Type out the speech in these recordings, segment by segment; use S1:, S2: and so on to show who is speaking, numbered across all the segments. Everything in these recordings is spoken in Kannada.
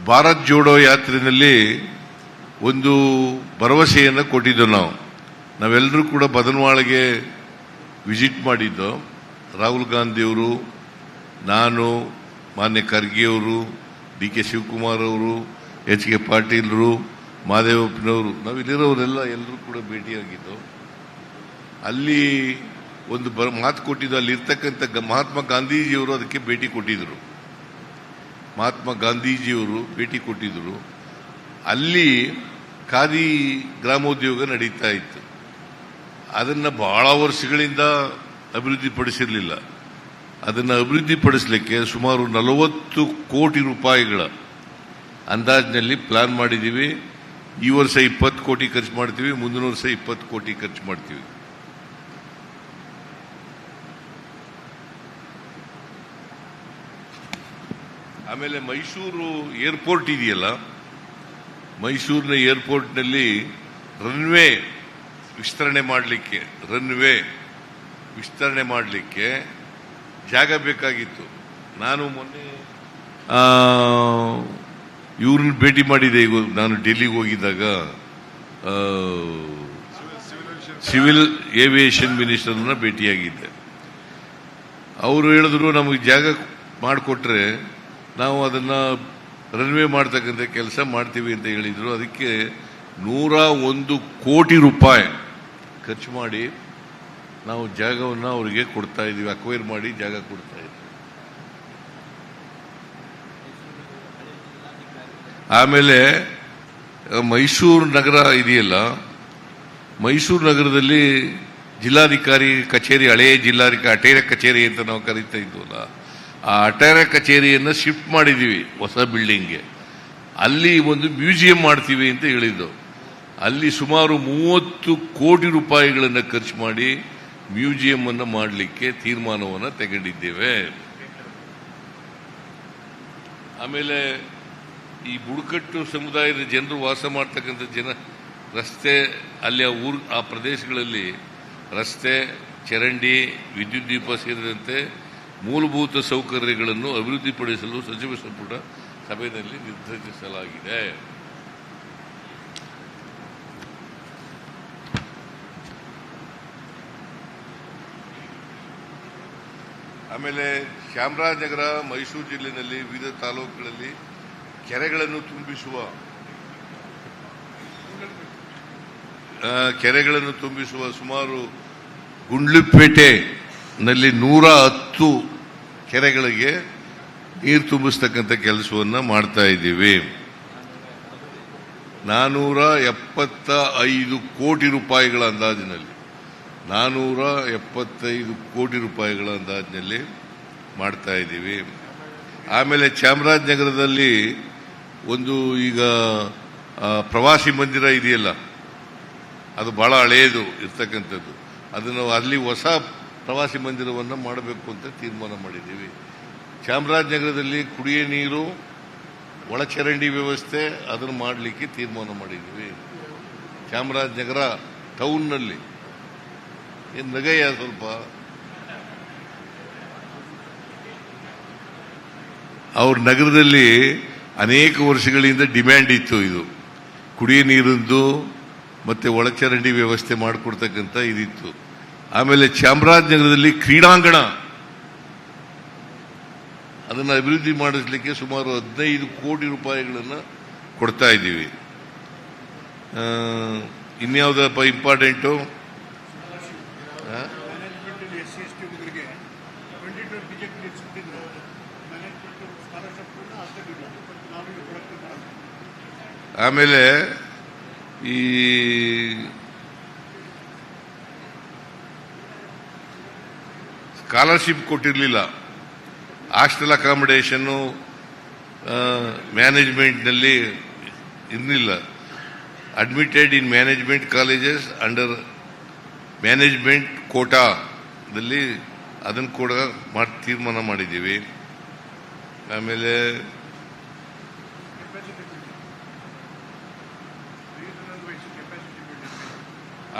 S1: ಭಾರತ್ ಜೋಡೋ ಯಾತ್ರೆಯಲ್ಲಿ ಒಂದು ಭರವಸೆಯನ್ನು ಕೊಟ್ಟಿದ್ದು ನಾವೆಲ್ಲರೂ ಕೂಡ ಬದನವಾಳಿಗೆ ವಿಸಿಟ್ ಮಾಡಿದ್ದು. ರಾಹುಲ್ ಗಾಂಧಿಯವರು, ನಾನು, ಮಾನ್ಯ ಖರ್ಗೆಯವರು, ಡಿ.ಕೆ. ಶಿವಕುಮಾರ್ ಅವರು, ಎಚ್.ಕೆ. ಪಾಟೀಲ್ರು, ಮಹದೇವಪ್ಪನವರು, ನಾವಿಲ್ಲಿರೋರೆಲ್ಲ ಎಲ್ಲರೂ ಕೂಡ ಭೇಟಿಯಾಗಿದ್ದು. ಅಲ್ಲಿ ಒಂದು ಮಾತು ಕೊಟ್ಟಿದ್ದು, ಅಲ್ಲಿರ್ತಕ್ಕಂಥ ಮಹಾತ್ಮ ಗಾಂಧೀಜಿಯವರು ಅದಕ್ಕೆ ಭೇಟಿ ಕೊಟ್ಟಿದ್ರು. ಅಲ್ಲಿ ಖಾದಿ ಗ್ರಾಮೋದ್ಯೋಗ ನಡೀತಾ ಇತ್ತು. ಅದನ್ನು ಬಹಳ ವರ್ಷಗಳಿಂದ ಅಭಿವೃದ್ಧಿಪಡಿಸಿರಲಿಲ್ಲ. ಅದನ್ನು ಅಭಿವೃದ್ಧಿಪಡಿಸಲಿಕ್ಕೆ ಸುಮಾರು 40 ಕೋಟಿ ರೂಪಾಯಿಗಳ ಅಂದಾಜಿನಲ್ಲಿ ಪ್ಲಾನ್ ಮಾಡಿದ್ದೀವಿ. ಈ ವರ್ಷ 20 ಕೋಟಿ ಖರ್ಚು ಮಾಡ್ತೀವಿ, ಮುಂದಿನ ವರ್ಷ 20 ಕೋಟಿ ಖರ್ಚು ಮಾಡ್ತೀವಿ. ಆಮೇಲೆ ಮೈಸೂರು ಏರ್ಪೋರ್ಟ್ ಇದೆಯಲ್ಲ, ಮೈಸೂರಿನ ಏರ್ಪೋರ್ಟ್ನಲ್ಲಿ ರನ್ವೇ ವಿಸ್ತರಣೆ ಮಾಡಲಿಕ್ಕೆ ಜಾಗ ಬೇಕಾಗಿತ್ತು. ನಾನು ಮೊನ್ನೆ ಇವ್ರನ್ನ ಭೇಟಿ ಮಾಡಿದೆ. ಈಗ ನಾನು ಡೆಲ್ಲಿಗೆ ಹೋಗಿದ್ದಾಗ ಸಿವಿಲ್ ಏವಿಯೇಷನ್ ಮಿನಿಸ್ಟರ್ನ ಭೇಟಿಯಾಗಿದ್ದೆ. ಅವರು ಹೇಳಿದ್ರು, ನಮಗೆ ಜಾಗ ಮಾಡಿಕೊಟ್ರೆ ನಾವು ಅದನ್ನು ರನ್ವೇ ಮಾಡ್ತಕ್ಕಂಥ ಕೆಲಸ ಮಾಡ್ತೀವಿ ಅಂತ ಹೇಳಿದರು. ಅದಕ್ಕೆ 101 ಕೋಟಿ ರೂಪಾಯಿ ಖರ್ಚು ಮಾಡಿ ನಾವು ಜಾಗವನ್ನು ಅವರಿಗೆ ಕೊಡ್ತಾ ಇದ್ದೀವಿ, ಅಕ್ವೈರ್ ಮಾಡಿ ಜಾಗ ಕೊಡ್ತಾ ಇದ್ದೀವಿ. ಆಮೇಲೆ ಮೈಸೂರು ನಗರ ಇದೆಯಲ್ಲ, ಮೈಸೂರು ನಗರದಲ್ಲಿ ಜಿಲ್ಲಾಧಿಕಾರಿ ಕಚೇರಿ, ಹಳೆಯ ಜಿಲ್ಲಾಧಿಕಾರಿ ಅಟೇರ ಕಚೇರಿ ಅಂತ ನಾವು ಕರೀತಾ ಇದ್ವಲ್ಲ, ಆ ಅಟೇರ ಕಚೇರಿಯನ್ನು ಶಿಫ್ಟ್ ಮಾಡಿದ್ದೀವಿ ಹೊಸ ಬಿಲ್ಡಿಂಗ್ಗೆ. ಅಲ್ಲಿ ಒಂದು ಮ್ಯೂಸಿಯಂ ಮಾಡ್ತೀವಿ ಅಂತ ಹೇಳಿದ್ದು. ಅಲ್ಲಿ ಸುಮಾರು 30 ಕೋಟಿ ರೂಪಾಯಿಗಳನ್ನು ಖರ್ಚು ಮಾಡಿ ಮ್ಯೂಸಿಯಂ ಅನ್ನು ಮಾಡಲಿಕ್ಕೆ ತೀರ್ಮಾನವನ್ನು ತಗೊಂಡಿದ್ದೇವೆ. ಆಮೇಲೆ ಈ ಬುಡಕಟ್ಟು ಸಮುದಾಯದ ಜನರು ವಾಸ ಮಾಡ್ತಕ್ಕಂಥ ರಸ್ತೆ, ಅಲ್ಲಿ ಆ ಪ್ರದೇಶಗಳಲ್ಲಿ ರಸ್ತೆ, ಚರಂಡಿ, ವಿದ್ಯುತ್ ದೀಪ ಸೇರಿದಂತೆ ಮೂಲಭೂತ ಸೌಕರ್ಯಗಳನ್ನು ಅಭಿವೃದ್ಧಿಪಡಿಸಲು ಸಚಿವ ಸಂಪುಟ ಸಭೆಯಲ್ಲಿ ನಿರ್ಧರಿಸಲಾಗಿದೆ. ಆಮೇಲೆ ಚಾಮರಾಜನಗರ, ಮೈಸೂರು ಜಿಲ್ಲೆಯಲ್ಲಿ ವಿವಿಧ ತಾಲೂಕುಗಳಲ್ಲಿ ಕೆರೆಗಳನ್ನು ತುಂಬಿಸುವ ಸುಮಾರು ಗುಂಡ್ಲುಪೇಟೆನಲ್ಲಿ 110 ಕೆರೆಗಳಿಗೆ ನೀರು ತುಂಬಿಸ್ತಕ್ಕಂಥ ಕೆಲಸವನ್ನು ಮಾಡ್ತಾ ಇದ್ದೀವಿ. 475 ಕೋಟಿ ರೂಪಾಯಿಗಳ ಅಂದಾಜಿನಲ್ಲಿ 475 ಕೋಟಿ ರೂಪಾಯಿಗಳ ಅಂದಾಜಿನಲ್ಲಿ ಮಾಡ್ತಾ ಇದ್ದೀವಿ. ಆಮೇಲೆ ಚಾಮರಾಜನಗರದಲ್ಲಿ ಒಂದು ಈಗ ಪ್ರವಾಸಿ ಮಂದಿರ ಇದೆಯಲ್ಲ, ಅದು ಬಹಳ ಹಳೆಯದು ಇರ್ತಕ್ಕಂಥದ್ದು. ಅದನ್ನು ಅಲ್ಲಿ ಹೊಸ ಪ್ರವಾಸಿ ಮಂದಿರವನ್ನು ಮಾಡಬೇಕು ಅಂತ ತೀರ್ಮಾನ ಮಾಡಿದ್ದೀವಿ. ಚಾಮರಾಜನಗರದಲ್ಲಿ ಕುಡಿಯ ನೀರು, ಒಳಚರಂಡಿ ವ್ಯವಸ್ಥೆ ಅದನ್ನು ಮಾಡಲಿಕ್ಕೆ ತೀರ್ಮಾನ ಮಾಡಿದ್ದೀವಿ. ಚಾಮರಾಜನಗರ ಟೌನ್ನಲ್ಲಿ ಏನು ನಗಯ್ಯ ಸ್ವಲ್ಪ, ಅವ್ರ ನಗರದಲ್ಲಿ ಅನೇಕ ವರ್ಷಗಳಿಂದ ಡಿಮ್ಯಾಂಡ್ ಇತ್ತು, ಇದು ಕುಡಿಯ ನೀರಿಂದು ಮತ್ತೆ ಒಳಚರಂಡಿ ವ್ಯವಸ್ಥೆ ಮಾಡಿಕೊಡ್ತಕ್ಕಂಥ ಇದಿತ್ತು. ಆಮೇಲೆ ಚಾಮರಾಜನಗರದಲ್ಲಿ ಕ್ರೀಡಾಂಗಣ, ಅದನ್ನು ಅಭಿವೃದ್ಧಿ ಮಾಡಿಸಲಿಕ್ಕೆ ಸುಮಾರು 15 ಕೋಟಿ ರೂಪಾಯಿಗಳನ್ನು ಕೊಡ್ತಾ ಇದ್ದೀವಿ. ಇನ್ಯಾವುದಪ್ಪ ಇಂಪಾರ್ಟೆಂಟು? ಆಮೇಲೆ ಈ ಸ್ಕಾಲರ್ಶಿಪ್ ಕೊಟ್ಟಿರಲಿಲ್ಲ, ಹಾಸ್ಟೆಲ್ ಅಕಾಮಿಡೇಷನ್ನು ಮ್ಯಾನೇಜ್ಮೆಂಟ್ನಲ್ಲಿ ಇರಲಿಲ್ಲ. ಅಡ್ಮಿಟೆಡ್ ಇನ್ ಮ್ಯಾನೇಜ್ಮೆಂಟ್ ಕಾಲೇಜಸ್ ಅಂಡರ್ ಮ್ಯಾನೇಜ್ಮೆಂಟ್ ಕೋಟಾದಲ್ಲಿ ಅದನ್ನು ಕೂಡ ತೀರ್ಮಾನ ಮಾಡಿದ್ದೀವಿ.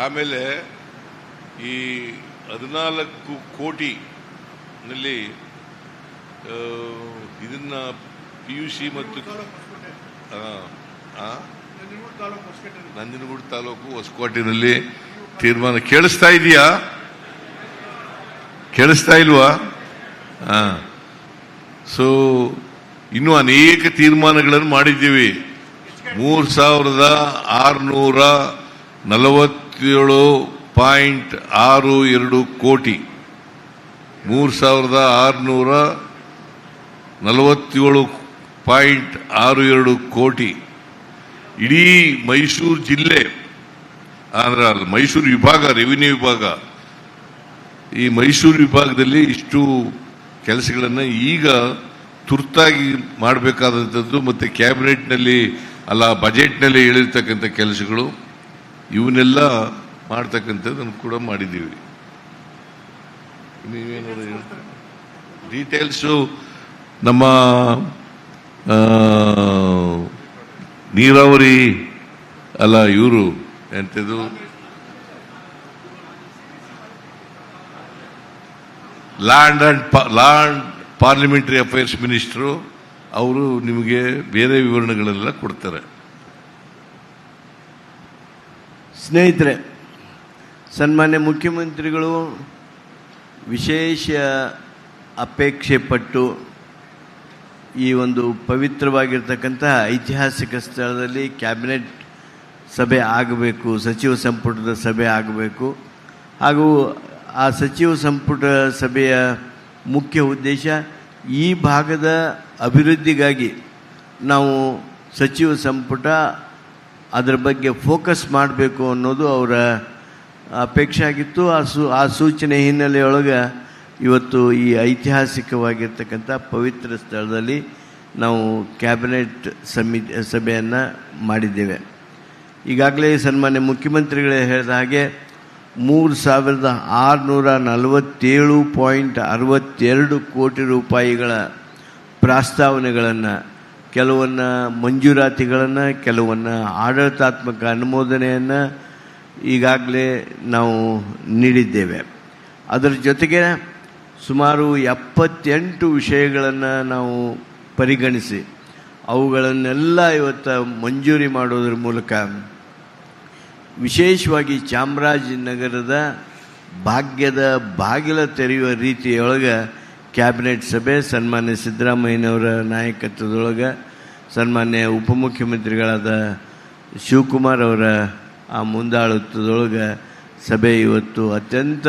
S1: ಆಮೇಲೆ ಈ 14 ಕೋಟಿನಲ್ಲಿ ಇದನ್ನ PUC ಮತ್ತು ನಂಜನಗೂಡು ತಾಲೂಕು ಹೊಸಕೋಟೆನಲ್ಲಿ ತೀರ್ಮಾನ ಕೇಳಿಸ್ತಾ ಇದೆಯಾ? ಕೇಳಿಸ್ತಾ ಇಲ್ವಾ? ಸೊ ಇನ್ನೂ ಅನೇಕ ತೀರ್ಮಾನಗಳನ್ನು ಮಾಡಿದ್ದೀವಿ. 3647.62 ಕೋಟಿ 3647.62 ಕೋಟಿ ಇಡೀ ಮೈಸೂರು ಜಿಲ್ಲೆ, ಅಂದ್ರೆ ಮೈಸೂರು ವಿಭಾಗ, ರೆವಿನ್ಯೂ ವಿಭಾಗ, ಈ ಮೈಸೂರು ವಿಭಾಗದಲ್ಲಿ ಇಷ್ಟು ಕೆಲಸಗಳನ್ನು ಈಗ ತುರ್ತಾಗಿ ಮಾಡಬೇಕಾದಂಥದ್ದು ಮತ್ತು ಕ್ಯಾಬಿನೆಟ್ನಲ್ಲಿ ಅಲ್ಲ ಬಜೆಟ್ನಲ್ಲಿ ಹೇಳಿರ್ತಕ್ಕಂಥ ಕೆಲಸಗಳು ಇವನ್ನೆಲ್ಲ ಮಾಡ್ತಕ್ಕಂಥದ್ದನ್ನು ಕೂಡ ಮಾಡಿದ್ದೀವಿ. ನೀವೇನಾದ್ರು ಡೀಟೇಲ್ಸು ನಮ್ಮ ನೀರಾವರಿ ಅಲ್ಲ ಇವರು ಎಂಥದ್ದು ಲ್ಯಾಂಡ್ ಪಾರ್ಲಿಮೆಂಟರಿ ಅಫೇರ್ಸ್ ಮಿನಿಸ್ಟರು ಅವರು ನಿಮಗೆ ಬೇರೆ ವಿವರಣೆಗಳೆಲ್ಲ ಕೊಡ್ತಾರೆ.
S2: ಸ್ನೇಹಿತರೆ, ಸನ್ಮಾನ್ಯ ಮುಖ್ಯಮಂತ್ರಿಗಳು ವಿಶೇಷ ಅಪೇಕ್ಷೆ ಪಟ್ಟು ಈ ಒಂದು ಪವಿತ್ರವಾಗಿರ್ತಕ್ಕಂಥ ಐತಿಹಾಸಿಕ ಸ್ಥಳದಲ್ಲಿ ಕ್ಯಾಬಿನೆಟ್ ಸಭೆ ಆಗಬೇಕು, ಸಚಿವ ಸಂಪುಟದ ಸಭೆ ಆಗಬೇಕು. ಹಾಗೂ ಆ ಸಚಿವ ಸಂಪುಟ ಸಭೆಯ ಮುಖ್ಯ ಉದ್ದೇಶ ಈ ಭಾಗದ ಅಭಿವೃದ್ಧಿಗಾಗಿ ನಾವು ಸಚಿವ ಸಂಪುಟ ಅದರ ಬಗ್ಗೆ ಫೋಕಸ್ ಮಾಡಬೇಕು ಅನ್ನೋದು ಅವರ ಅಪೇಕ್ಷೆ ಆಗಿತ್ತು. ಆ ಸೂಚನೆ ಹಿನ್ನೆಲೆಯೊಳಗೆ ಇವತ್ತು ಈ ಐತಿಹಾಸಿಕವಾಗಿರ್ತಕ್ಕಂಥ ಪವಿತ್ರ ಸ್ಥಳದಲ್ಲಿ ನಾವು ಕ್ಯಾಬಿನೆಟ್ ಸಭೆಯನ್ನು ಮಾಡಿದ್ದೇವೆ. ಈಗಾಗಲೇ ಸನ್ಮಾನ್ಯ ಮುಖ್ಯಮಂತ್ರಿಗಳೇ ಹೇಳಿದ ಹಾಗೆ 3647.62 ಕೋಟಿ ರೂಪಾಯಿಗಳ ಪ್ರಸ್ತಾವನೆಗಳನ್ನು, ಕೆಲವನ್ನು ಮಂಜೂರಾತಿಗಳನ್ನು, ಕೆಲವನ್ನು ಆಡಳಿತಾತ್ಮಕ ಅನುಮೋದನೆಯನ್ನು ಈಗಾಗಲೇ ನಾವು ನೀಡಿದ್ದೇವೆ. ಅದರ ಜೊತೆಗೆ ಸುಮಾರು 78 ವಿಷಯಗಳನ್ನು ನಾವು ಪರಿಗಣಿಸಿ ಅವುಗಳನ್ನೆಲ್ಲ ಇವತ್ತು ಮಂಜೂರಿ ಮಾಡೋದ್ರ ಮೂಲಕ ವಿಶೇಷವಾಗಿ ಚಾಮರಾಜನಗರದ ಭಾಗ್ಯದ ಬಾಗಿಲ ತೆರೆಯುವ ರೀತಿಯೊಳಗೆ ಕ್ಯಾಬಿನೆಟ್ ಸಭೆ ಸನ್ಮಾನ್ಯ ಸಿದ್ದರಾಮಯ್ಯನವರ ನಾಯಕತ್ವದೊಳಗೆ ಸನ್ಮಾನ್ಯ ಉಪಮುಖ್ಯಮಂತ್ರಿಗಳಾದ ಶಿವಕುಮಾರ್ ಅವರ ಆ ಮುಂದಾಳತ್ವದೊಳಗೆ ಸಭೆ ಇವತ್ತು ಅತ್ಯಂತ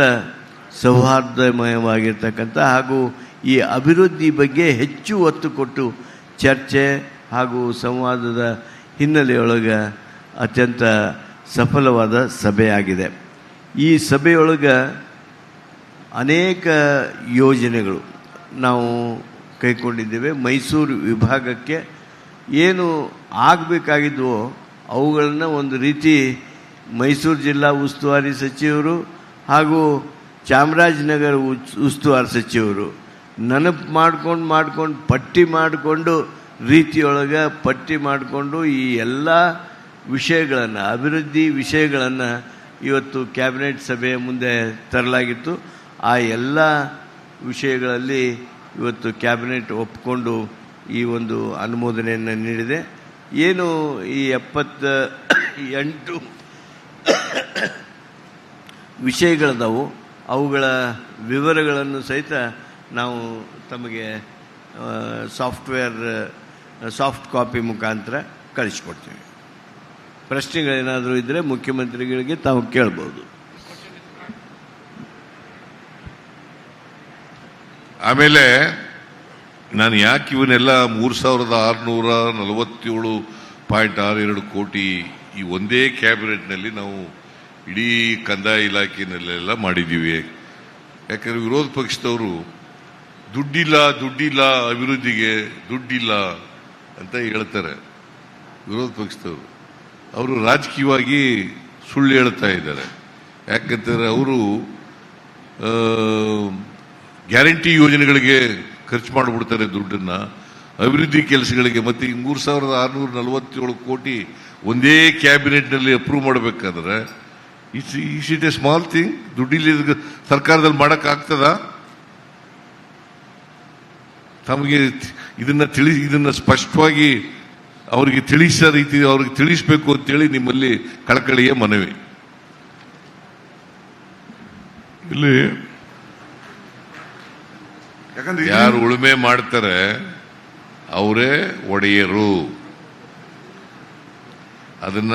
S2: ಸೌಹಾರ್ದಮಯವಾಗಿರ್ತಕ್ಕಂಥ ಹಾಗೂ ಈ ಅಭಿವೃದ್ಧಿ ಬಗ್ಗೆ ಹೆಚ್ಚು ಒತ್ತು ಕೊಟ್ಟು ಚರ್ಚೆ ಹಾಗೂ ಸಂವಾದದ ಹಿನ್ನೆಲೆಯೊಳಗೆ ಅತ್ಯಂತ ಸಫಲವಾದ ಸಭೆಯಾಗಿದೆ. ಈ ಸಭೆಯೊಳಗೆ ಅನೇಕ ಯೋಜನೆಗಳು ನಾವು ಕೈಗೊಂಡಿದ್ದೇವೆ. ಮೈಸೂರು ವಿಭಾಗಕ್ಕೆ ಏನು ಆಗಬೇಕಾಗಿದ್ವೋ ಅವುಗಳನ್ನು ಒಂದು ರೀತಿ ಮೈಸೂರು ಜಿಲ್ಲಾ ಉಸ್ತುವಾರಿ ಸಚಿವರು ಹಾಗೂ ಚಾಮರಾಜನಗರ ಉಸ್ತುವಾರಿ ಸಚಿವರು ನೆನಪು ಮಾಡ್ಕೊಂಡು ಪಟ್ಟಿ ಮಾಡಿಕೊಂಡು ರೀತಿಯೊಳಗೆ ಪಟ್ಟಿ ಮಾಡಿಕೊಂಡು ಈ ಎಲ್ಲ ವಿಷಯಗಳನ್ನು, ಅಭಿವೃದ್ಧಿ ವಿಷಯಗಳನ್ನು ಇವತ್ತು ಕ್ಯಾಬಿನೆಟ್ ಸಭೆಯ ಮುಂದೆ ತರಲಾಗಿತ್ತು. ಆ ಎಲ್ಲ ವಿಷಯಗಳಲ್ಲಿ ಇವತ್ತು ಕ್ಯಾಬಿನೆಟ್ ಒಪ್ಪಿಕೊಂಡು ಈ ಒಂದು ಅನುಮೋದನೆಯನ್ನು ನೀಡಿದೆ. ಏನು ಈ 78 ವಿಷಯಗಳದಾವು ಅವುಗಳ ವಿವರಗಳನ್ನು ಸಹಿತ ನಾವು ತಮಗೆ ಸಾಫ್ಟ್ ಕಾಪಿ ಮುಖಾಂತರ ಕಳಿಸ್ಕೊಡ್ತೀವಿ. ಪ್ರಶ್ನೆಗಳೇನಾದರೂ ಇದ್ದರೆ ಮುಖ್ಯಮಂತ್ರಿಗಳಿಗೆ ತಾವು ಕೇಳ್ಬೋದು.
S1: ಆಮೇಲೆ ನಾನು ಯಾಕೆ ಇವನ್ನೆಲ್ಲ 3647.62 ಕೋಟಿ ಈ ಒಂದೇ ಕ್ಯಾಬಿನೆಟ್ನಲ್ಲಿ ನಾವು ಇಡೀ ಕಂದಾಯ ಇಲಾಖೆಯಲ್ಲೆಲ್ಲ ಮಾಡಿದ್ದೀವಿ. ಯಾಕಂದರೆ ವಿರೋಧ ಪಕ್ಷದವರು ದುಡ್ಡಿಲ್ಲ ಅಭಿವೃದ್ಧಿಗೆ ದುಡ್ಡಿಲ್ಲ ಅಂತ ಹೇಳ್ತಾರೆ. ವಿರೋಧ ಪಕ್ಷದವರು ಅವರು ರಾಜಕೀಯವಾಗಿ ಸುಳ್ಳು ಹೇಳ್ತಾ ಇದ್ದಾರೆ. ಯಾಕಂತಂದರೆ ಅವರು ಗ್ಯಾರಂಟಿ ಯೋಜನೆಗಳಿಗೆ ಖರ್ಚು ಮಾಡಿಬಿಡ್ತಾರೆ ದುಡ್ಡನ್ನು, ಅಭಿವೃದ್ಧಿ ಕೆಲಸಗಳಿಗೆ. ಮತ್ತು ಈ 3647 ಕೋಟಿ ಒಂದೇ ಕ್ಯಾಬಿನೆಟ್ನಲ್ಲಿ ಅಪ್ರೂವ್ ಮಾಡಬೇಕಾದ್ರೆ is it a small thing? ದುಡ್ಡಿಲ್ಲಿ ಸರ್ಕಾರದಲ್ಲಿ ಮಾಡೋಕ್ಕಾಗ್ತದ? ತಮಗೆ ಇದನ್ನ ಸ್ಪಷ್ಟವಾಗಿ ಅವರಿಗೆ ತಿಳಿಸೋ ರೀತಿ ಅವ್ರಿಗೆ ತಿಳಿಸ್ಬೇಕು ಅಂತೇಳಿ ನಿಮ್ಮಲ್ಲಿ ಕಳಕಳಿಯ ಮನವಿ.
S3: ಇಲ್ಲಿ ಯಾಕಂದ್ರೆ
S1: ಯಾರು ಉಳುಮೆ ಮಾಡ್ತಾರೆ ಅವರೇ ಒಡೆಯರು. ಅದನ್ನ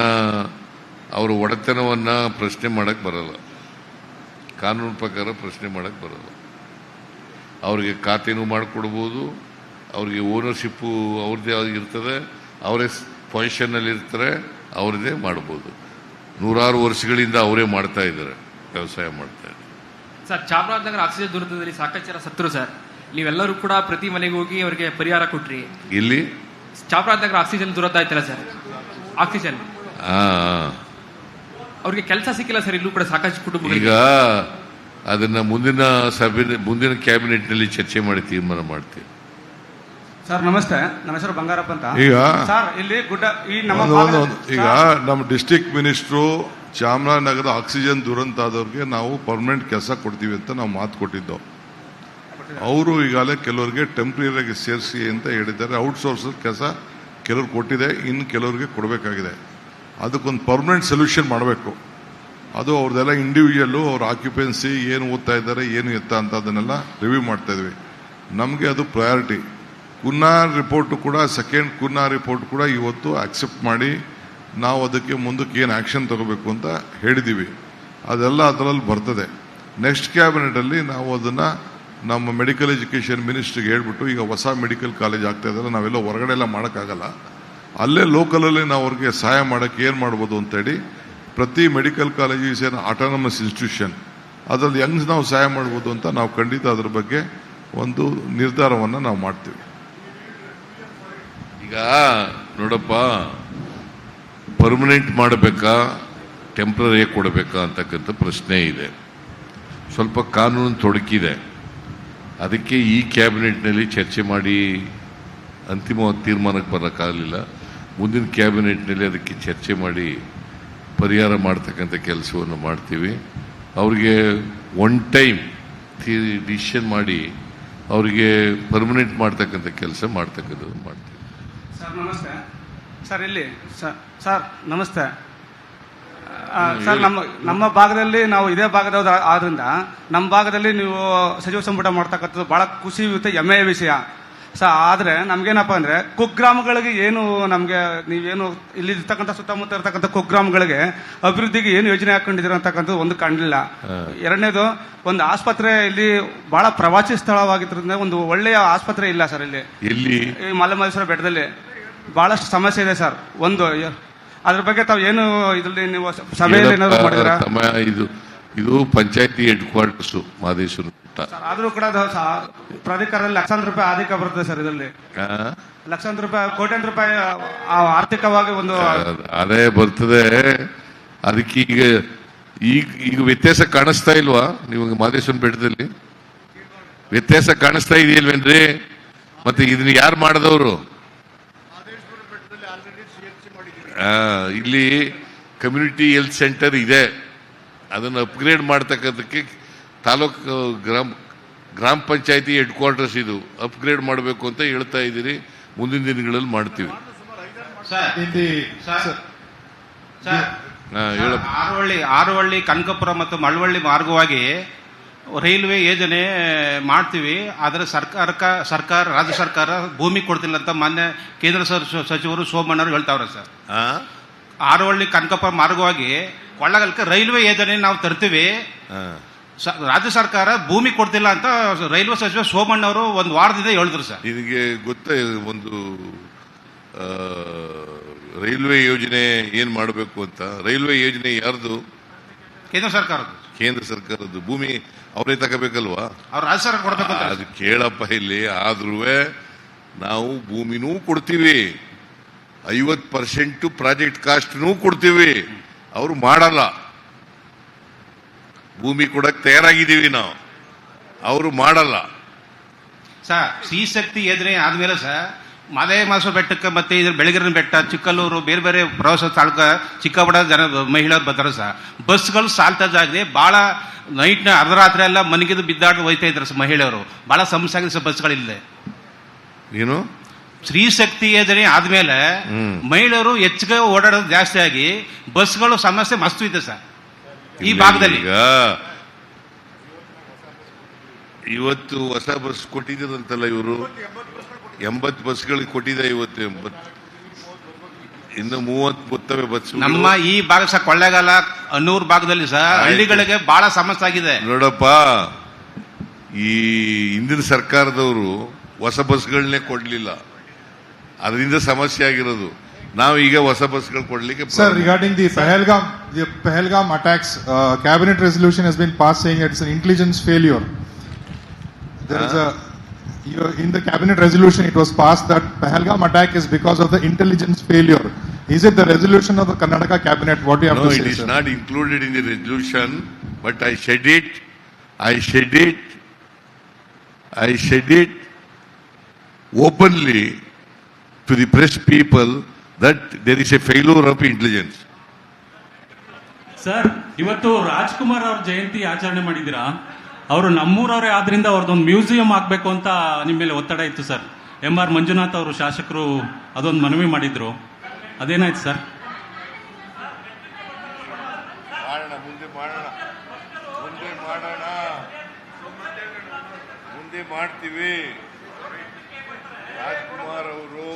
S1: ಅವರ ಒಡೆತನವನ್ನ ಪ್ರಶ್ನೆ ಮಾಡಕ್ ಬರಲ್ಲ, ಕಾನೂನು ಪ್ರಕಾರ ಪ್ರಶ್ನೆ ಮಾಡಕ್ ಬರಲ್ಲ. ಅವ್ರಿಗೆ ಖಾತೆನೂ ಮಾಡಿಕೊಡ್ಬೋದು, ಅವ್ರಿಗೆ ಓನರ್ಶಿಪ್ಪು ಅವ್ರದ್ದೇ ಇರ್ತದೆ, ಅವರೇ ಪೊಸಿಷನ್ನಲ್ಲಿ ಇರ್ತಾರೆ, ಅವ್ರದ್ದೇ ಮಾಡ್ಬೋದು. 100 ವರ್ಷಗಳಿಂದ ಅವರೇ ಮಾಡ್ತಾ ಇದ್ದಾರೆ, ವ್ಯವಸಾಯ ಮಾಡ್ತಾ ಇದ್ದಾರೆ.
S4: ಸರ್, ಚಾಮರಾಜನಗರ ಆಕ್ಸಿಜನ್ ದುರಂತದಲ್ಲಿ ಸಾಕಷ್ಟು ಜನ ಸತ್ರು ಸರ್. ನೀವೆಲ್ಲರೂ ಕೂಡ ಪ್ರತಿ ಮನೆಗೆ ಹೋಗಿ ಅವರಿಗೆ ಪರಿಹಾರ ಕೊಟ್ರಿ.
S1: ಇಲ್ಲಿ
S4: ಚಾಮರಾಜನಗರ ಆಕ್ಸಿಜನ್ ದುರಂತ ಆಯ್ತಲ್ಲ ಸರ್, ಆಕ್ಸಿಜನ್ ಅವ್ರಿಗೆ ಕೆಲಸ ಸಿಕ್ಕಿಲ್ಲ ಸರ್. ಇಲ್ಲೂ ಕೂಡ ಸಾಕಷ್ಟು ಕುಟುಂಬ.
S1: ಈಗ ಅದನ್ನ ಮುಂದಿನ ಸಭೆ, ಮುಂದಿನ ಕ್ಯಾಬಿನೆಟ್ ನಲ್ಲಿ ಚರ್ಚೆ ಮಾಡಿ ತೀರ್ಮಾನ ಮಾಡ್ತೀವಿ.
S5: ಸರ್ ನಮಸ್ತೆ, ನನ್ನ ಹೆಸರು ಬಂಗಾರಪ್ಪ ಅಂತ.
S3: ಈಗ
S5: ಸರ್ ಇಲ್ಲಿ ಗುಡ್ಡ ಈ ನಮ್ಮ
S3: ಈಗ ನಮ್ಮ ಡಿಸ್ಟ್ರಿಕ್ಟ್ ಮಿನಿಸ್ಟ್ರು ಚಾಮರಾಜನಗರ ಆಕ್ಸಿಜನ್ ದುರಂತ ಆದವ್ರಿಗೆ ನಾವು ಪರ್ಮನೆಂಟ್ ಕೆಲಸ ಕೊಡ್ತೀವಿ ಅಂತ ನಾವು ಮಾತು ಕೊಟ್ಟಿದ್ದು. ಅವರು ಈಗಾಗಲೇ ಕೆಲವರಿಗೆ ಟೆಂಪ್ರರಿಯಾಗಿ ಸೇರಿಸಿ ಅಂತ ಹೇಳಿದ್ದಾರೆ. ಔಟ್ಸೋರ್ಸ್ ಕೆಲಸ ಕೆಲವ್ರು ಕೊಟ್ಟಿದೆ, ಇನ್ನು ಕೆಲವರಿಗೆ ಕೊಡಬೇಕಾಗಿದೆ. ಅದಕ್ಕೊಂದು ಪರ್ಮನೆಂಟ್ ಸೊಲ್ಯೂಷನ್ ಮಾಡಬೇಕು. ಅದು ಅವ್ರದ್ದೆಲ್ಲ ಇಂಡಿವಿಜುವಲ್ಲು ಅವ್ರ ಆಕ್ಯುಪೆನ್ಸಿ ಏನು ಓದ್ತಾ ಇದ್ದಾರೆ, ಏನು ಎತ್ತ ಅಂತ ಅದನ್ನೆಲ್ಲ ರಿವ್ಯೂ ಮಾಡ್ತಾ ಇದ್ವಿ. ನಮಗೆ ಅದು ಪ್ರಯಾರಿಟಿ. ಕುನ್ನಾರ್ ರಿಪೋರ್ಟ್ ಕೂಡ, ಸೆಕೆಂಡ್ ಕುನ್ನಾರ್ ರಿಪೋರ್ಟ್ ಕೂಡ ಇವತ್ತು ಅಕ್ಸೆಪ್ಟ್ ಮಾಡಿ ನಾವು ಅದಕ್ಕೆ ಮುಂದಕ್ಕೆ ಏನು ಆ್ಯಕ್ಷನ್ ತಗೋಬೇಕು ಅಂತ ಹೇಳಿದ್ದೀವಿ. ಅದೆಲ್ಲ ಅದರಲ್ಲಿ ಬರ್ತದೆ. ನೆಕ್ಸ್ಟ್ ಕ್ಯಾಬಿನೆಟಲ್ಲಿ ನಾವು ಅದನ್ನು ನಮ್ಮ ಮೆಡಿಕಲ್ ಎಜುಕೇಷನ್ ಮಿನಿಸ್ಟ್ರಿಗೆ ಹೇಳ್ಬಿಟ್ಟು, ಈಗ ಹೊಸ ಮೆಡಿಕಲ್ ಕಾಲೇಜ್ ಆಗ್ತಾ ಇದ್ದಾರೆ, ನಾವೆಲ್ಲ ಹೊರಗಡೆ ಎಲ್ಲ ಮಾಡೋಕ್ಕಾಗಲ್ಲ, ಅಲ್ಲೇ ಲೋಕಲಲ್ಲಿ ನಾವು ಅವ್ರಿಗೆ ಸಹಾಯ ಮಾಡೋಕ್ಕೆ ಏನು ಮಾಡ್ಬೋದು ಅಂತೇಳಿ, ಪ್ರತಿ ಮೆಡಿಕಲ್ ಕಾಲೇಜು ಈಸ್ ಏನ್ ಆಟೋನಮಸ್ ಇನ್ಸ್ಟಿಟ್ಯೂಷನ್, ಅದರಲ್ಲಿ ಹೆಂಗ್ ನಾವು ಸಹಾಯ ಮಾಡ್ಬೋದು ಅಂತ ನಾವು ಖಂಡಿತ ಅದ್ರ ಬಗ್ಗೆ ಒಂದು ನಿರ್ಧಾರವನ್ನು ನಾವು ಮಾಡ್ತೀವಿ.
S1: ಈಗ ನೋಡಪ್ಪ, ಪರ್ಮನೆಂಟ್ ಮಾಡಬೇಕಾ ಟೆಂಪ್ರರಿ ಕೊಡಬೇಕಾ ಅಂತಕ್ಕಂಥ ಪ್ರಶ್ನೆ ಇದೆ. ಸ್ವಲ್ಪ ಕಾನೂನು ತೊಡಕಿದೆ. ಅದಕ್ಕೆ ಈ ಕ್ಯಾಬಿನೆಟ್ನಲ್ಲಿ ಚರ್ಚೆ ಮಾಡಿ ಅಂತಿಮ ತೀರ್ಮಾನಕ್ಕೆ ಬರೋಕ್ಕಾಗಲಿಲ್ಲ. ಮುಂದಿನ ಕ್ಯಾಬಿನೆಟ್ನಲ್ಲಿ ಅದಕ್ಕೆ ಚರ್ಚೆ ಮಾಡಿ ಪರಿಹಾರ ಮಾಡ್ತಕ್ಕಂಥ ಕೆಲಸವನ್ನು ಮಾಡ್ತೀವಿ. ಅವರಿಗೆ ಒನ್ ಟೈಮ್ ಡಿಸಿಷನ್ ಮಾಡಿ ಅವರಿಗೆ ಪರ್ಮನೆಂಟ್ ಮಾಡ್ತಕ್ಕಂಥ ಕೆಲಸ ಮಾಡ್ತಕ್ಕಂಥದ್ದು ಮಾಡ್ತೀವಿ.
S5: ಸರ್ ನಮಸ್ತೆ. ಸರ್ ಇಲ್ಲಿ ಸರ್ ನಮಸ್ತೆ. ಸರ್ ನಮ್ಮ ಭಾಗದಲ್ಲಿ ನಾವು ಇದೇ ಭಾಗದವ್ರು ಆದ್ರಿಂದ ನಮ್ಮ ಭಾಗದಲ್ಲಿ ನೀವು ಸಚಿವ ಸಂಪುಟ ಮಾಡ್ತಕ್ಕಂಥದ್ದು ಬಹಳ ಖುಷಿ ಮತ್ತು ಹೆಮ್ಮೆಯ ವಿಷಯ ಸರ್. ಆದರೆ ನಮ್ಗೇನಪ್ಪ ಅಂದ್ರೆ ಕುಗ್ರಾಮಗಳಿಗೆ ಏನು ನಮಗೆ ನೀವೇನು ಇಲ್ಲಿ ಇರ್ತಕ್ಕಂಥ ಸುತ್ತಮುತ್ತ ಇರ್ತಕ್ಕಂಥ ಕುಗ್ರಾಮಗಳಿಗೆ ಅಭಿವೃದ್ಧಿಗೆ ಏನು ಯೋಜನೆ ಹಾಕೊಂಡಿದ್ದೀರ ಅಂತಕ್ಕಂಥದ್ದು ಒಂದು ಕಾಣಲಿಲ್ಲ. ಎರಡನೇದು, ಒಂದು ಆಸ್ಪತ್ರೆ ಇಲ್ಲಿ ಬಹಳ ಪ್ರವಾಸಿ ಸ್ಥಳವಾಗಿದ್ದರಿಂದ ಒಂದು ಒಳ್ಳೆಯ ಆಸ್ಪತ್ರೆ ಇಲ್ಲ ಸರ್. ಇಲ್ಲಿ ಮಲೆಮಹದೇಶ್ವರ ಬೆಟ್ಟದಲ್ಲಿ ಬಹಳಷ್ಟು ಸಮಸ್ಯೆ ಇದೆ ಸರ್. ಒಂದು ಅದ್ರ ಬಗ್ಗೆ ತಾವು ಏನು ಇದರಲ್ಲಿ ನೀವು ಸಭೆಯಲ್ಲಿ ಏನಾದ್ರು ಮಾಡಿದ್ರ?
S1: ಇದು ಪಂಚಾಯತಿ ಹೆಡ್ ಕ್ವಾರ್ಟರ್ಸ್ ಮಹದೇಶ್ವರ
S5: ಸರ್. ಆದ್ರೂ ಕೂಡ ಪ್ರಾಧಿಕಾರದಲ್ಲಿ ಲಕ್ಷಾಂತರ ರೂಪಾಯಿ ಆರ್ಥಿಕ ಬರುತ್ತೆ ಸರ್. ಇದರಲ್ಲಿ ಲಕ್ಷಾಂತರ ರೂಪಾಯಿ, ಕೋಟ್ಯಾಂತರ ರೂಪಾಯಿ ಆರ್ಥಿಕವಾಗಿ ಒಂದು
S1: ಅದೇ ಬರ್ತದೆ. ಅದಕ್ಕೆ ಈಗ ವ್ಯತ್ಯಾಸ ಕಾಣಿಸ್ತಾ ಇಲ್ವಾ ನಿಮಗೆ? ಮಹದೇಶ್ವರ ಬೆಟ್ಟದಲ್ಲಿ ವ್ಯತ್ಯಾಸ ಕಾಣಿಸ್ತಾ ಇದೆಯಲ್ವೇನ್ರಿ? ಮತ್ತೆ ಇದನ್ನ ಯಾರು ಮಾಡಿದವರು? ಇಲ್ಲಿ ಕಮ್ಯುನಿಟಿ ಹೆಲ್ತ್ ಸೆಂಟರ್ ಇದೆ, ಅದನ್ನು ಅಪ್ಗ್ರೇಡ್ ಮಾಡ್ತಕ್ಕಂಥಕ್ಕೆ ತಾಲೂಕು ಗ್ರಾಮ ಪಂಚಾಯತಿ ಹೆಡ್ ಕ್ವಾರ್ಟರ್ಸ್ ಇದು ಅಪ್ಗ್ರೇಡ್ ಮಾಡಬೇಕು ಅಂತ ಹೇಳ್ತಾ ಇದ್ದೀರಿ. ಮುಂದಿನ ದಿನಗಳಲ್ಲಿ ಮಾಡ್ತೀವಿ.
S6: ಆರುವಳ್ಳಿ ಕನಕಪುರ ಮತ್ತು ಮಳವಳ್ಳಿ ಮಾರ್ಗವಾಗಿ ರೈಲ್ವೆ ಯೋಜನೆ ಮಾಡ್ತೀವಿ. ಆದರೆ ಸರ್ಕಾರ ರಾಜ್ಯ ಸರ್ಕಾರ ಭೂಮಿ ಕೊಡ್ತಿಲ್ಲ ಅಂತ ಮಾನ್ಯ ಕೇಂದ್ರ ಸಚಿವರು ಸೋಮಣ್ಣವರು ಹೇಳ್ತಾವ್ರೆ ಸರ್. ಆರುವಳ್ಳಿ ಕನಕಪುರ ಮಾರ್ಗವಾಗಿ ಕೊಳ್ಳಗಲ್ಕೆ ರೈಲ್ವೆ ಯೋಜನೆ ನಾವು ತರ್ತೀವಿ, ರಾಜ್ಯ ಸರ್ಕಾರ ಭೂಮಿ ಕೊಡ್ತಿಲ್ಲ ಅಂತ ರೈಲ್ವೆ ಸಚಿವ ಸೋಮಣ್ಣವರು ಒಂದು ವಾರದಿಂದ ಹೇಳಿದ್ರು ಸರ್.
S1: ನಿನಗೆ ಗೊತ್ತಾ ಒಂದು ರೈಲ್ವೆ ಯೋಜನೆ ಏನ್ ಮಾಡಬೇಕು ಅಂತ? ರೈಲ್ವೆ ಯೋಜನೆ ಯಾರ್ದು?
S6: ಕೇಂದ್ರ ಸರ್ಕಾರದ್ದು.
S1: ಕೇಂದ್ರ ಸರ್ಕಾರದ್ದು. ಭೂಮಿ ಅವರೇ ತಗೋಬೇಕಲ್ವಾ?
S6: ಅವ್ರು ರಾಜ್ಯ ಸರ್ಕಾರ ಕೊಡ್ಬೇಕು.
S1: ಅದು ಕೇಳಪ್ಪ, ಇಲ್ಲಿ ಆದ್ರೂ ನಾವು ಭೂಮಿನೂ ಕೊಡ್ತೀವಿ, 50% ಪ್ರಾಜೆಕ್ಟ್ ಕಾಸ್ಟ್ನೂ ಕೊಡ್ತೀವಿ. ಅವರು ಮಾಡಲ್ಲ. ಭೂಮಿ ಕೊಡಕ್ ತಯಾರಾಗಿದ್ದೀವಿ ನಾವು, ಅವರು ಮಾಡಲ್ಲ
S6: ಸರ್. ಶ್ರೀ ಶಕ್ತಿ ಯೋಜನೆ ಆದ್ಮೇಲೆ ಸರ್ ಮಹದೇಶ್ವರ ಬೆಟ್ಟಕ್ಕೆ ಮತ್ತೆ ಇದ್ರ ಬೆಳಗಿರಿನ ಬೆಟ್ಟ, ಚಿಕ್ಕಲ್ಲೂರು, ಬೇರೆ ಬೇರೆ ಪ್ರವಾಸ ಸ್ಥಳಕ್ಕೆ ಚಿಕ್ಕಬಡ ಜನ ಮಹಿಳೆಯರು ಬರ್ತಾರೆ ಸರ್. ಬಸ್ಗಳು ಸಾಲ್ತಾ ಜಾಗದೆ ಬಹಳ ನೈಟ್ನ ಅರ್ಧರಾತ್ರಿ ಎಲ್ಲ ಮನೆಗಿದ್ದು ಬಿದ್ದಾಡಿ ಹೋಯ್ತಾ ಇದ್ದಾರೆ ಸರ್ ಮಹಿಳೆಯರು. ಬಹಳ ಸಮಸ್ಯೆ ಆಗಿದೆ ಸರ್ ಬಸ್ಗಳಿಲ್ಲದೆ.
S1: ಏನು
S6: ಸ್ತ್ರೀ ಶಕ್ತಿ ಯೋಜನೆ ಆದ್ಮೇಲೆ ಮಹಿಳೆಯರು ಹೆಚ್ಚಿಗೆ ಓಡಾಡೋದು ಜಾಸ್ತಿ ಆಗಿ ಬಸ್ಗಳು ಸಮಸ್ಯೆ ಮಸ್ತು ಇದೆ ಸರ್ ಈ ಭಾಗದಲ್ಲಿ.
S1: ಈಗ ಇವತ್ತು ಹೊಸ ಬಸ್ ಕೊಟ್ಟಿದ್ದಾರಂತಲ್ಲ ಇವರು, 80 ಬಸ್ಗಳಿಗೆ ಕೊಟ್ಟಿದ್ದಾರೆ ಇವತ್ತು. 80 ಇನ್ನು 30 ಬರ್ತವೆ ಬಸ್.
S6: ನಮ್ಮ ಈ ಭಾಗ ಸಹ ಕೊಳ್ಳೇಗಾಲ ಅನ್ನೂರು ಭಾಗದಲ್ಲಿ ಸಹ ಹಳ್ಳಿಗಳಿಗೆ ಬಹಳ ಸಮಸ್ಯೆ ಆಗಿದೆ.
S1: ನೋಡಪ್ಪ, ಈ ಹಿಂದಿನ ಸರ್ಕಾರದವರು ಹೊಸ ಬಸ್ಗಳನ್ನೇ ಕೊಡ್ಲಿಲ್ಲ, ಅದರಿಂದ ಸಮಸ್ಯೆ ಆಗಿರೋದು. ನಾವು ಈಗ ಹೊಸ ಬಸ್ಗಳು ಕೊಡ್ಲಿಕ್ಕೆ.
S7: Sir, regarding the Pahalgam attacks, cabinet resolution has been passed saying it's an intelligence failure. There is in the cabinet resolution it was passed that Pahalgam attack is because of the intelligence failure. Is it the resolution of the Karnataka cabinet? What do you have to say?
S1: No, it is not included in the resolution, but I said it openly to the press people that there is a failure of intelligence.
S8: Sir, ಇವತ್ತು ರಾಜ್ಕುಮಾರ್ ಅವ್ರ ಜಯಂತಿ ಆಚರಣೆ ಮಾಡಿದ್ದೀರಾ. ಅವರು ನಮ್ಮೂರವರೇ ಆದ್ರಿಂದ ಅವ್ರದ್ದೊಂದು ಮ್ಯೂಸಿಯಂ ಆಗ್ಬೇಕು ಅಂತ ನಿಮ್ಮ ಮೇಲೆ ಒತ್ತಡ ಇತ್ತು ಸರ್. MR ಮಂಜುನಾಥ್ ಅವರು ಶಾಸಕರು ಅದೊಂದು ಮನವಿ ಮಾಡಿದ್ರು, ಅದೇನಾಯ್ತು ಸರ್?
S1: ಮುಂದೆ ಮಾಡ್ತೀವಿ. ರಾಜ್ಕುಮಾರ್ ಅವರು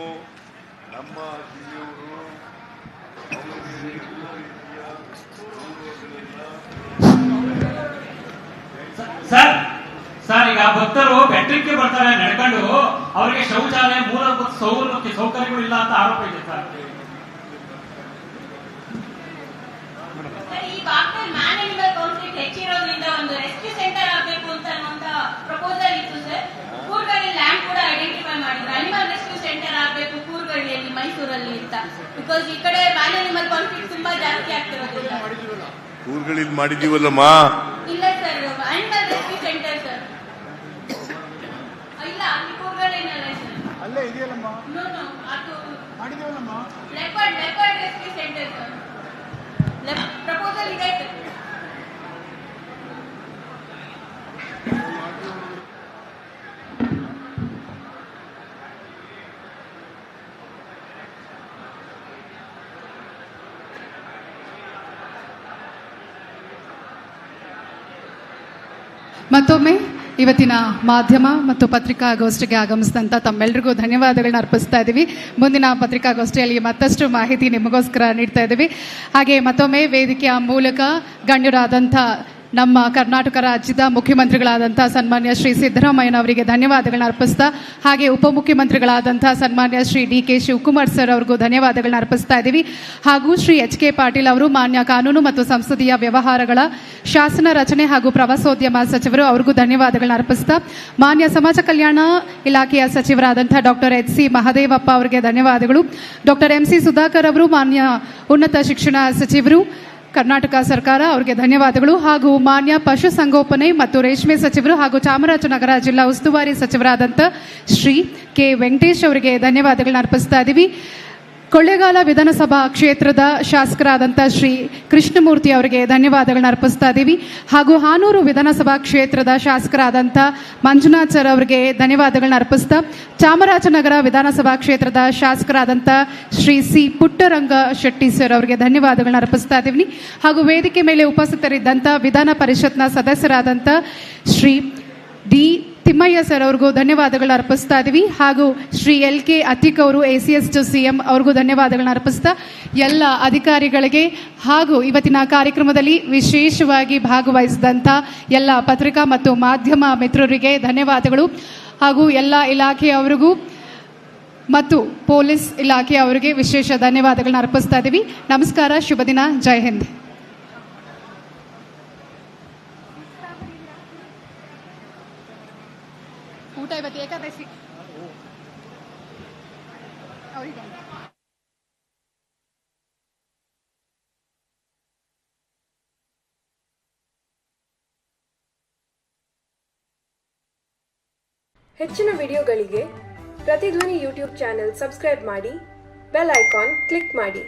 S1: ನಮ್ಮ
S8: ಸರ್ ಈಗ ಭಕ್ತರು ಬೆಟ್ಟಕ್ಕೆ ಬರ್ತಾರೆ ನಡ್ಕೊಂಡು, ಅವರಿಗೆ ಶೌಚಾಲಯ ಮೂಲಭೂತ ಸೌಕರ್ಯಗಳು ಇಲ್ಲ ಅಂತ ಆರೋಪ ಇದೆ ಸರ್.
S9: ಈ ಭಾಗದಲ್ಲಿ ಮ್ಯಾನ್ ಅನಿಮಲ್ ಕಾನ್ಫ್ಲಿಕ್ಟ್ ಹೆಚ್ಚಿರೋದ್ರಿಂದ ಒಂದು ರೆಸ್ಕ್ಯೂ ಸೆಂಟರ್ ಆಗಬೇಕು ಅಂತ ಅನ್ನುವಂತ ಪ್ರಪೋಸಲ್ ಇತ್ತು ಸರ್. ಕೂರ್ಗಳ್ಳಿ ಲ್ಯಾಂಡ್ ಕೂಡ ಐಡೆಂಟಿಫೈ ಮಾಡಿದ್ರು, ಅನಿಮಲ್ ರೆಸ್ಕ್ಯೂ ಸೆಂಟರ್ ಆಗಬೇಕು ಕೂರ್ಗಳ್ಳಿಯಲ್ಲಿ, ಮೈಸೂರಲ್ಲಿ ಅಂತ. ಬಿಕಾಸ್ ಈ ಕಡೆ ಮ್ಯಾನ್ ಅನಿಮಲ್ ಕಾನ್ಫ್ಲಿಕ್ಟ್ ತುಂಬಾ ಜಾಸ್ತಿ ಆಗ್ತಿರೋದ್ರಿಂದ.
S1: ಕೂರ್ಗಳಿಂದ ಮಾಡಿದೀವಲ್ಲಮ್ಮ.
S9: ಇಲ್ಲ sir, animal rescue centre sir. ಇಲ್ಲ, ಅಲ್ಲಿ ಕೂರ್ಗಳ್ಳಿನಲ್ಲ ಸರ್. ಅಲ್ಲೇ ಇದೆಯಲ್ಲಮ್ಮ. ನೋ ಅದು ಮಾಡಿದೀವಲ್ಲಮ್ಮ. Leopard rescue centre sir. Proposal ಇದೆ ಸರ್.
S10: ಮತ್ತೊಮ್ಮೆ ಇವತ್ತಿನ ಮಾಧ್ಯಮ ಮತ್ತು ಪತ್ರಿಕಾಗೋಷ್ಠಿಗೆ ಆಗಮಿಸಿದಂಥ ತಮ್ಮೆಲ್ಲರಿಗೂ ಧನ್ಯವಾದಗಳನ್ನ ಅರ್ಪಿಸ್ತಾ ಇದ್ದೀವಿ. ಮುಂದಿನ ಪತ್ರಿಕಾಗೋಷ್ಠಿಯಲ್ಲಿ ಮತ್ತಷ್ಟು ಮಾಹಿತಿ ನಿಮಗೋಸ್ಕರ ನೀಡ್ತಾ ಇದ್ದೀವಿ. ಹಾಗೆ ಮತ್ತೊಮ್ಮೆ ವೇದಿಕೆಯ ಮೂಲಕ ಗಣ್ಯರಾದಂಥ ನಮ್ಮ ಕರ್ನಾಟಕ ರಾಜ್ಯದ ಮುಖ್ಯಮಂತ್ರಿಗಳಾದಂಥ ಸನ್ಮಾನ್ಯ ಶ್ರೀ ಸಿದ್ದರಾಮಯ್ಯನವರಿಗೆ ಧನ್ಯವಾದಗಳನ್ನ ಅರ್ಪಿಸ್ತಾ, ಹಾಗೆ ಉಪಮುಖ್ಯಮಂತ್ರಿಗಳಾದಂಥ ಸನ್ಮಾನ್ಯ ಶ್ರೀ DK ಶಿವಕುಮಾರ್ ಸರ್ ಅವ್ರಿಗೂ ಧನ್ಯವಾದಗಳನ್ನ ಅರ್ಪಿಸ್ತಾ ಇದ್ದೀವಿ. ಹಾಗೂ ಶ್ರೀ HK ಪಾಟೀಲ್ ಅವರು ಮಾನ್ಯ ಕಾನೂನು ಮತ್ತು ಸಂಸದೀಯ ವ್ಯವಹಾರಗಳ ಶಾಸನ ರಚನೆ ಹಾಗೂ ಪ್ರವಾಸೋದ್ಯಮ ಸಚಿವರು, ಅವ್ರಿಗೂ ಧನ್ಯವಾದಗಳನ್ನ ಅರ್ಪಿಸ್ತಾ, ಮಾನ್ಯ ಸಮಾಜ ಕಲ್ಯಾಣ ಇಲಾಖೆಯ ಸಚಿವರಾದಂಥ ಡಾಕ್ಟರ್ HC ಮಹದೇವಪ್ಪ ಅವರಿಗೆ ಧನ್ಯವಾದಗಳು. ಡಾಕ್ಟರ್ MC ಸುಧಾಕರ್ ಅವರು ಮಾನ್ಯ ಉನ್ನತ ಶಿಕ್ಷಣ ಸಚಿವರು ಕರ್ನಾಟಕ ಸರ್ಕಾರ, ಅವರಿಗೆ ಧನ್ಯವಾದಗಳು. ಹಾಗೂ ಮಾನ್ಯ ಪಶು ಸಂಗೋಪನೆ ಮತ್ತು ರೇಷ್ಮೆ ಸಚಿವರು ಹಾಗೂ ಚಾಮರಾಜನಗರ ಜಿಲ್ಲಾ ಉಸ್ತುವಾರಿ ಸಚಿವರಾದಂಥ ಶ್ರೀ K ವೆಂಕಟೇಶ್ ಅವರಿಗೆ ಧನ್ಯವಾದಗಳನ್ನ ಅರ್ಪಿಸ್ತಾ ಇದ್ದೀವಿ. ಕೊಳ್ಳೇಗಾಲ ವಿಧಾನಸಭಾ ಕ್ಷೇತ್ರದ ಶಾಸಕರಾದಂಥ ಶ್ರೀ ಕೃಷ್ಣಮೂರ್ತಿ ಅವರಿಗೆ ಧನ್ಯವಾದಗಳನ್ನ ಅರ್ಪಿಸ್ತಾ ಇದ್ದೀವಿ. ಹಾಗೂ ಹಾನೂರು ವಿಧಾನಸಭಾ ಕ್ಷೇತ್ರದ ಶಾಸಕರಾದಂಥ ಮಂಜುನಾಥ್ ಸರ್ ಅವರಿಗೆ ಧನ್ಯವಾದಗಳನ್ನ ಅರ್ಪಿಸ್ತಾ, ಚಾಮರಾಜನಗರ ವಿಧಾನಸಭಾ ಕ್ಷೇತ್ರದ ಶಾಸಕರಾದಂಥ ಶ್ರೀ C ಪುಟ್ಟರಂಗ ಶೆಟ್ಟಿ ಸರ್ ಅವರಿಗೆ ಧನ್ಯವಾದಗಳನ್ನ ಅರ್ಪಿಸ್ತಾ ಇದ್ದೀವಿ. ಹಾಗೂ ವೇದಿಕೆ ಮೇಲೆ ಉಪಸ್ಥಿತರಿದ್ದಂಥ ವಿಧಾನ ಪರಿಷತ್ನ ಸದಸ್ಯರಾದಂಥ ಶ್ರೀ D ತಿಮ್ಮಯ್ಯ ಸರ್ ಅವ್ರಿಗೂ ಧನ್ಯವಾದಗಳನ್ನ ಅರ್ಪಿಸ್ತಾ ಇದ್ದೀವಿ. ಹಾಗೂ ಶ್ರೀ LK ಅತಿಕ್ ಅವರು ACS to CM ಅವ್ರಿಗೂ ಧನ್ಯವಾದಗಳನ್ನ ಅರ್ಪಿಸ್ತಾ, ಎಲ್ಲ ಅಧಿಕಾರಿಗಳಿಗೆ ಹಾಗೂ ಇವತ್ತಿನ ಕಾರ್ಯಕ್ರಮದಲ್ಲಿ ವಿಶೇಷವಾಗಿ ಭಾಗವಹಿಸಿದಂಥ ಎಲ್ಲ ಪತ್ರಿಕಾ ಮತ್ತು ಮಾಧ್ಯಮ ಮಿತ್ರರಿಗೆ ಧನ್ಯವಾದಗಳು. ಹಾಗೂ ಎಲ್ಲ ಇಲಾಖೆಯವರಿಗೂ ಮತ್ತು ಪೊಲೀಸ್ ಇಲಾಖೆಯವರಿಗೆ ವಿಶೇಷ ಧನ್ಯವಾದಗಳನ್ನ ಅರ್ಪಿಸ್ತಾ ಇದ್ದೀವಿ. ನಮಸ್ಕಾರ, ಶುಭ ದಿನ, ಜೈ ಹಿಂದ್. ಊಟ ಇವತ್ತು ಏಕಾದಶಿ.
S11: ಹೆಚ್ಚಿನ ವಿಡಿಯೋಗಳಿಗೆ ಪ್ರತಿಧ್ವನಿ ಯೂಟ್ಯೂಬ್ ಚಾನೆಲ್ ಸಬ್ಸ್ಕ್ರೈಬ್ ಮಾಡಿ, ಬೆಲ್ ಐಕಾನ್ ಕ್ಲಿಕ್ ಮಾಡಿ.